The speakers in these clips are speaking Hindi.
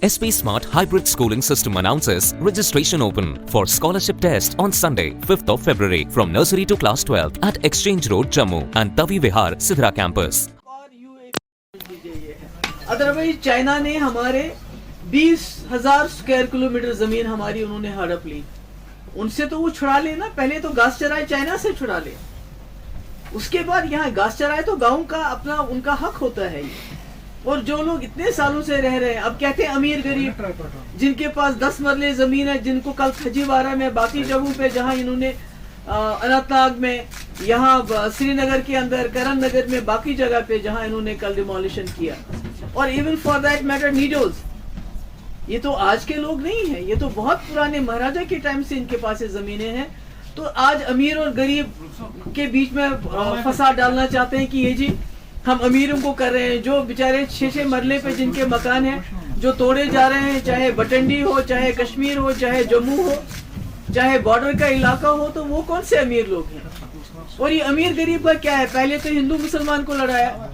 SP Smart Hybrid Schooling System announces registration open for scholarship test on Sunday, 5th of February from nursery to class 12th at Exchange Road, Jammu and Tavi Vihar, Sidra campus. Otherwise China ने हमारे 20,000 स्क्वायर किलोमीटर जमीन हमारी उन्होंने हड़प ली। उनसे तो वो छुड़ा ले ना, पहले तो घास चराए चाइना से छुड़ा ले, उसके बाद यहाँ घास चराए तो गांव का अपना उनका हक होता है ये। और जो लोग इतने सालों से रह रहे हैं, अब कहते हैं अमीर गरीब, जिनके पास 10 मरले जमीन है, जिनको कल खजीवारा में बाकी जगहों पे जहाँ इन्होंने अनंतनाग में, यहाँ श्रीनगर के अंदर, करण नगर में, बाकी जगह पे जहाँ इन्होंने कल डिमोलिशन किया, और इवन फॉर दैट मैटर नीडोज, ये तो आज के लोग नहीं है, ये तो बहुत पुराने महाराजा के टाइम से इनके पास ये जमीनें हैं। तो आज अमीर और गरीब के बीच में फसाद डालना चाहते हैं कि ये जी हम अमीरों को कर रहे हैं, जो बेचारे 6-6 मरले पे जिनके मकान हैं जो तोड़े जा रहे हैं, चाहे बटंडी हो, चाहे कश्मीर हो, चाहे जम्मू हो, चाहे बॉर्डर का इलाका हो, तो वो कौन से अमीर लोग हैं? और ये अमीर गरीब का क्या है? पहले तो हिंदू मुसलमान को लड़ाया,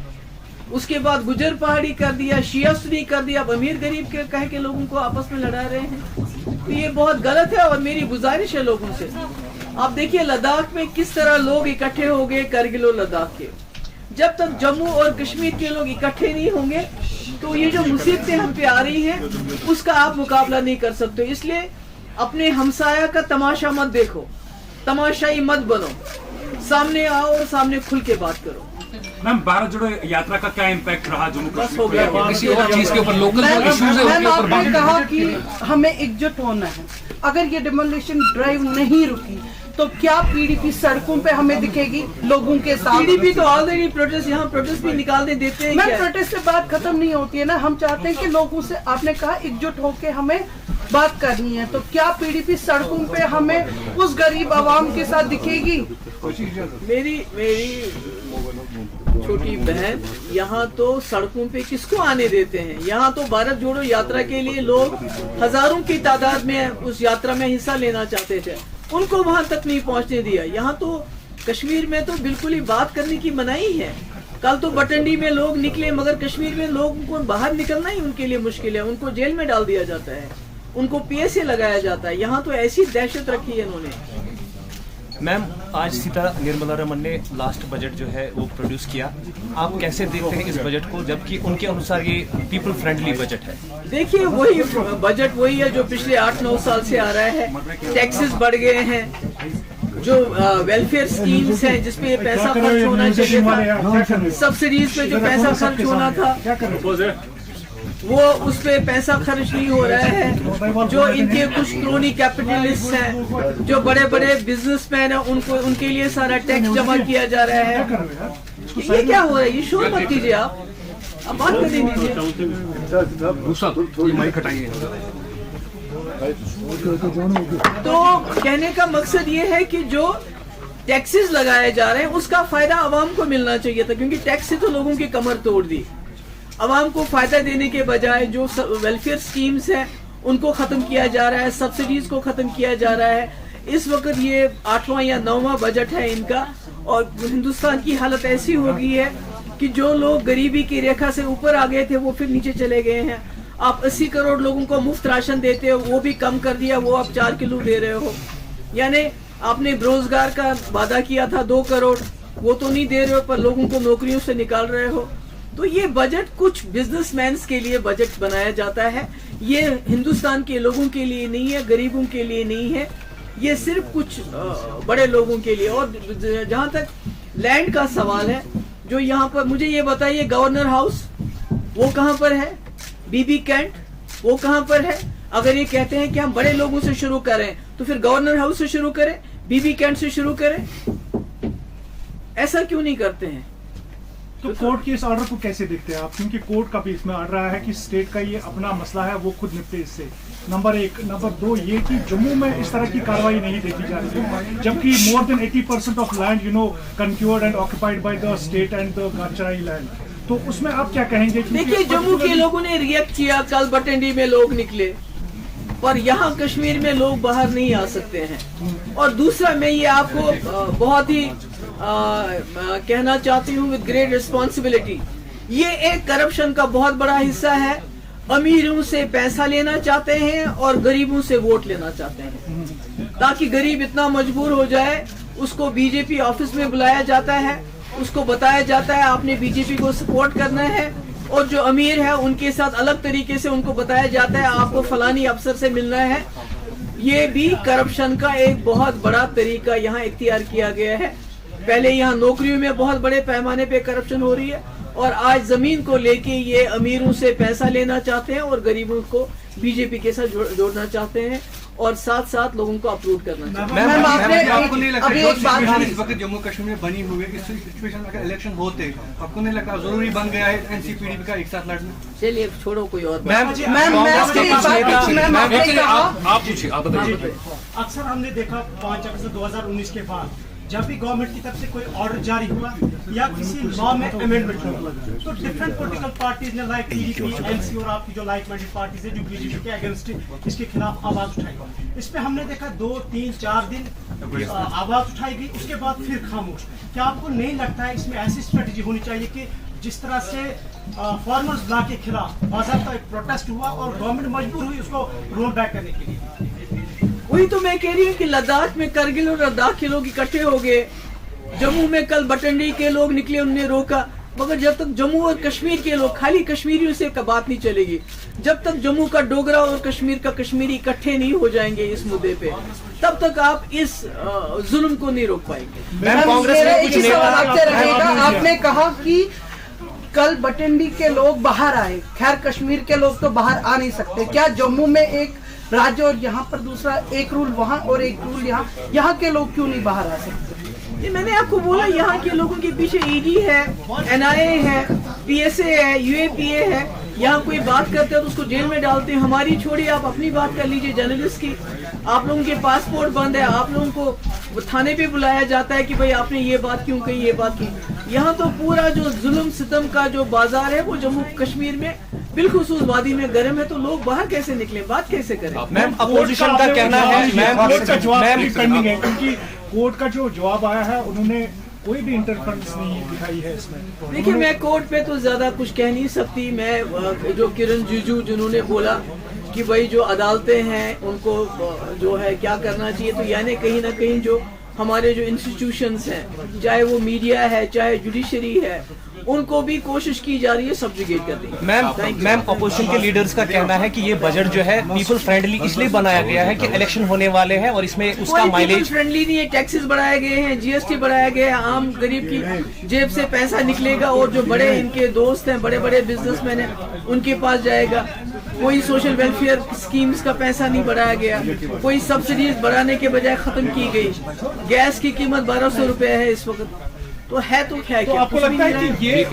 उसके बाद गुजर पहाड़ी कर दिया, शिया सुन्नी कर दिया, अब अमीर गरीब के कह के लोगों को आपस में लड़ा रहे हैं। तो ये बहुत गलत है और मेरी गुजारिश है लोगों से, आप देखिए लद्दाख में किस तरह लोग इकट्ठे हो गए, करगिल और लद्दाख के। जब तक जम्मू और कश्मीर के लोग इकट्ठे नहीं होंगे तो ये जो मुसीबतें हम पे आ रही हैं उसका आप मुकाबला नहीं कर सकते। इसलिए अपने हमसाया का तमाशा मत देखो, तमाशाई मत बनो, सामने आओ और सामने खुल के बात करो। मैम, भारत जोड़ो यात्रा का क्या इम्पैक्ट रहा जम्मू कश्मीर पे? किसी और चीज के ऊपर लोकल इश्यूज है उसके ऊपर बात कहा कि हमें एकजुट होना है। अगर ये डिमोलिशन ड्राइव नहीं रुकी तो क्या पीडीपी सड़कों पे हमें दिखेगी लोगों के साथ? पीडीपी तो ऑलरेडी प्रोटेस्ट, यहाँ प्रोटेस्ट भी निकालने देते हैं। मैं प्रोटेस्ट से बात खत्म नहीं होती है ना, हम चाहते हैं कि लोगों से, आपने कहा एकजुट होके हमें बात करनी है, तो क्या पीडीपी सड़कों पे हमें उस गरीब आवाम के साथ दिखेगी? मेरी छोटी बहन, यहाँ तो सड़कों पे किसको आने देते हैं? यहाँ तो भारत जोड़ो यात्रा के लिए लोग हजारों की तादाद में उस यात्रा में हिस्सा लेना चाहते थे, उनको वहां तक नहीं पहुंचने दिया। यहाँ तो कश्मीर में तो बिल्कुल ही बात करने की मनाही है। कल तो बटंडी में लोग निकले, मगर कश्मीर में लोगों को बाहर निकलना ही उनके लिए मुश्किल है, उनको जेल में डाल दिया जाता है, उनको पीएसए लगाया जाता है। यहाँ तो ऐसी दहशत रखी है इन्होंने। मैम, आज सीता निर्मला रमन ने लास्ट बजट जो है वो प्रोड्यूस किया, आप कैसे देखते हैं इस बजट को, जबकि उनके अनुसार ये पीपल फ्रेंडली बजट है? देखिए, वही बजट वही है जो पिछले 8-9 साल से आ रहा है। टैक्सेस बढ़ गए हैं, जो वेलफेयर स्कीम्स हैं जिसपे पैसा खर्च होना चाहिए था, सब्सिडीज पे जो पैसा खर्च होना था वो उस पे पैसा खर्च नहीं हो रहा है। जो इनके कुछ क्रोनी कैपिटलिस्ट हैं, जो बड़े बड़े बिजनेसमैन हैं, उनको उनके लिए सारा टैक्स जमा किया जा रहा है। ये क्या हो रहा है? ये शोर मत कीजिए, आप बात करने दीजिए। तो कहने का मकसद ये है कि जो टैक्सेस लगाए जा रहे हैं उसका फायदा आवाम को मिलना चाहिए था, क्योंकि टैक्स से तो लोगों की कमर तोड़ दी। आवाम को फायदा देने के बजाय जो वेलफेयर स्कीम्स हैं उनको खत्म किया जा रहा है, सब्सिडीज को खत्म किया जा रहा है। इस वक्त ये 8वां या 9वां बजट है इनका, और हिंदुस्तान की हालत ऐसी हो गई है कि जो लोग गरीबी की रेखा से ऊपर आ गए थे वो फिर नीचे चले गए हैं। आप 80 करोड़ लोगों को मुफ्त राशन देते हो, वो भी कम कर दिया, वो आप 4 किलो दे रहे हो। यानी आपने रोजगार का वादा किया था 2 करोड़, वो तो नहीं दे रहे हो, पर लोगों को नौकरियों से निकाल रहे हो। तो ये बजट कुछ बिजनेसमैन के लिए बजट बनाया जाता है, ये हिंदुस्तान के लोगों के लिए नहीं है, गरीबों के लिए नहीं है, ये सिर्फ कुछ बड़े लोगों के लिए। और जहां तक लैंड का सवाल है, जो यहाँ पर, मुझे ये बताइए, गवर्नर हाउस वो कहाँ पर है? बीबी कैंट वो कहाँ पर है? अगर ये कहते हैं कि हम बड़े लोगों से शुरू करें तो फिर गवर्नर हाउस से शुरू करें, बीबी कैंट से शुरू करें, ऐसा क्यों नहीं करते हैं? तो कोर्ट के इस ऑर्डर को कैसे देखते हैं आप? क्योंकि कोर्ट का भी इसमें ऑर्डर आया है कि स्टेट का ये अपना मसला है, वो खुद निपटे इससे। नंबर 1। नंबर 2 ये कि जम्मू में इस तरह की कार्रवाई नहीं देखी जा रही, जबकि more than 80% of land conquered and occupied by the state and the गाचराई लैंड। तो उसमें आप क्या कहेंगे? देखिए, जम्मू के लोगों ने रिएक्ट किया, कल बटंडी में लोग निकले, पर यहाँ कश्मीर में लोग बाहर नहीं आ सकते हैं। और दूसरा, मैं ये आपको बहुत ही कहना चाहती हूँ विद ग्रेट रिस्पॉन्सिबिलिटी, ये एक करप्शन का बहुत बड़ा हिस्सा है। अमीरों से पैसा लेना चाहते हैं और गरीबों से वोट लेना चाहते हैं, ताकि गरीब इतना मजबूर हो जाए, उसको बीजेपी ऑफिस में बुलाया जाता है, उसको बताया जाता है आपने बीजेपी को सपोर्ट करना है, और जो अमीर है उनके साथ अलग तरीके से उनको बताया जाता है आपको फलानी अफसर से मिलना है। ये भी करप्शन का एक बहुत बड़ा तरीका यहाँ इख्तियार किया गया है। पहले यहाँ नौकरियों में बहुत बड़े पैमाने पे करप्शन हो रही है, और आज जमीन को लेके ये अमीरों से पैसा लेना चाहते हैं और गरीबों को बीजेपी के साथ जोड़ना चाहते हैं, और साथ साथ लोगों को अप्रूव करना चाहते हैं। मैम आपने आपको नहीं लगता अभी जो एक बात सिचुएशन इस वक्त जम्मू कश्मीर में बनी हुई है, इस सिचुएशन में अगर इलेक्शन होते, आपको नहीं लगता जरूरी बन गया है एनसीपीडीपी का एक साथ लड़ना? चलिए छोड़ो, कोई और मैम आपने कहा आप पूछिए, आप बताइए। अक्सर हमने देखा 5 अगस्त 2019 के बाद जब भी गवर्नमेंट की तरफ से कोई ऑर्डर जारी हुआ या किसी लॉ में अमेंडमेंट हुआ, तो डिफरेंट पॉलिटिकल पार्टीज ने लाइक टीडीपी, एनसी और आपकी जो लाइक माइंडेड पार्टीज है जो बीजेपी के अगेंस्ट इसके खिलाफ आवाज उठाई। इस पे हमने देखा 2, 3, 4 दिन आवाज उठाई गई, उसके बाद फिर खामोश। क्या आपको नहीं लगता है इसमें ऐसी स्ट्रेटेजी होनी चाहिए कि जिस तरह से फार्मर्स लॉ के खिलाफ बाज़ाब्ता एक प्रोटेस्ट हुआ और गवर्नमेंट मजबूर हुई उसको रोल बैक करने के लिए? वही तो मैं कह रही हूँ कि लद्दाख में करगिल और लद्दाख के लोग इकट्ठे हो गए, जम्मू में कल बटंडी के लोग निकले, उन्होंने रोका, मगर जब तक जम्मू और कश्मीर के लोग, खाली कश्मीरियों से बात नहीं चलेगी, जब तक जम्मू का डोगरा और कश्मीर का कश्मीरी इकट्ठे नहीं हो जाएंगे इस मुद्दे पे, तब तक आप इस जुल्म को नहीं रोक पाएंगे। मैम मेरा एक ही सवाल आपसे रहेगा, आपने कहा कि कल बटंडी के लोग बाहर आए, खैर कश्मीर के लोग तो बाहर आ नहीं सकते, क्या जम्मू में एक राज्य और यहाँ पर दूसरा, एक रूल वहाँ और एक रूल यहाँ के लोग क्यों नहीं बाहर आ सकते? ये मैंने आपको बोला, यहाँ के लोगों के पीछे ईडी है, एनआईए है, पीएसए है, यूएपीए है, यहाँ कोई बात करते हैं तो उसको जेल में डालते हैं। हमारी छोड़िए, आप अपनी बात कर लीजिए जर्नलिस्ट की, आप लोगों के पासपोर्ट बंद है, आप लोगों को थाने पे बुलाया जाता है कि भाई आपने ये बात क्यों कही, ये बात की। यहाँ तो पूरा जो जुल्म सितम का जो बाजार है वो जम्मू कश्मीर में बिलखुसूस वादी में गर्म है, तो लोग बाहर कैसे निकले, बात कैसे करें? मैम अपोजिशन का कहना है, कोर्ट का जवाब पेंडिंग है, क्योंकि कोर्ट का जो जवाब आया है उन्होंने कोई भी इंटरफेरेंस नहीं दिखाई है इसमें। देखिए मैं कोर्ट पे तो ज्यादा कुछ कह नहीं सकती। मैं जो किरण रिजिजू जिन्होंने बोला कि भाई जो अदालतें हैं उनको जो है क्या करना चाहिए, तो यानी कहीं ना कहीं जो हमारे जो इंस्टीट्यूशंस हैं, चाहे वो मीडिया है, चाहे जुडिशरी है, उनको भी कोशिश की जा रही है सब्जुगेट करने की। मैम अपोजिशन के लीडर्स का कहना है कि ये बजट जो है पीपल फ्रेंडली इसलिए बनाया गया है कि इलेक्शन होने वाले हैं और इसमें उसका माइलेज फ्रेंडली नहीं है। टैक्सेस बढ़ाए गए हैं, जीएसटी बढ़ाया गया है, आम गरीब की जेब से पैसा निकलेगा और जो बड़े इनके दोस्त हैं, बड़े बड़े बिजनेसमैन हैं, उनके पास जाएगा। कोई सोशल वेलफेयर स्कीम्स का पैसा नहीं बढ़ाया गया, कोई सब्सिडीज बढ़ाने के बजाय खत्म की गई। गैस की कीमत 1200 रुपए है इस वक्त, तो है तो क्या? तो आपको लगता है कि ये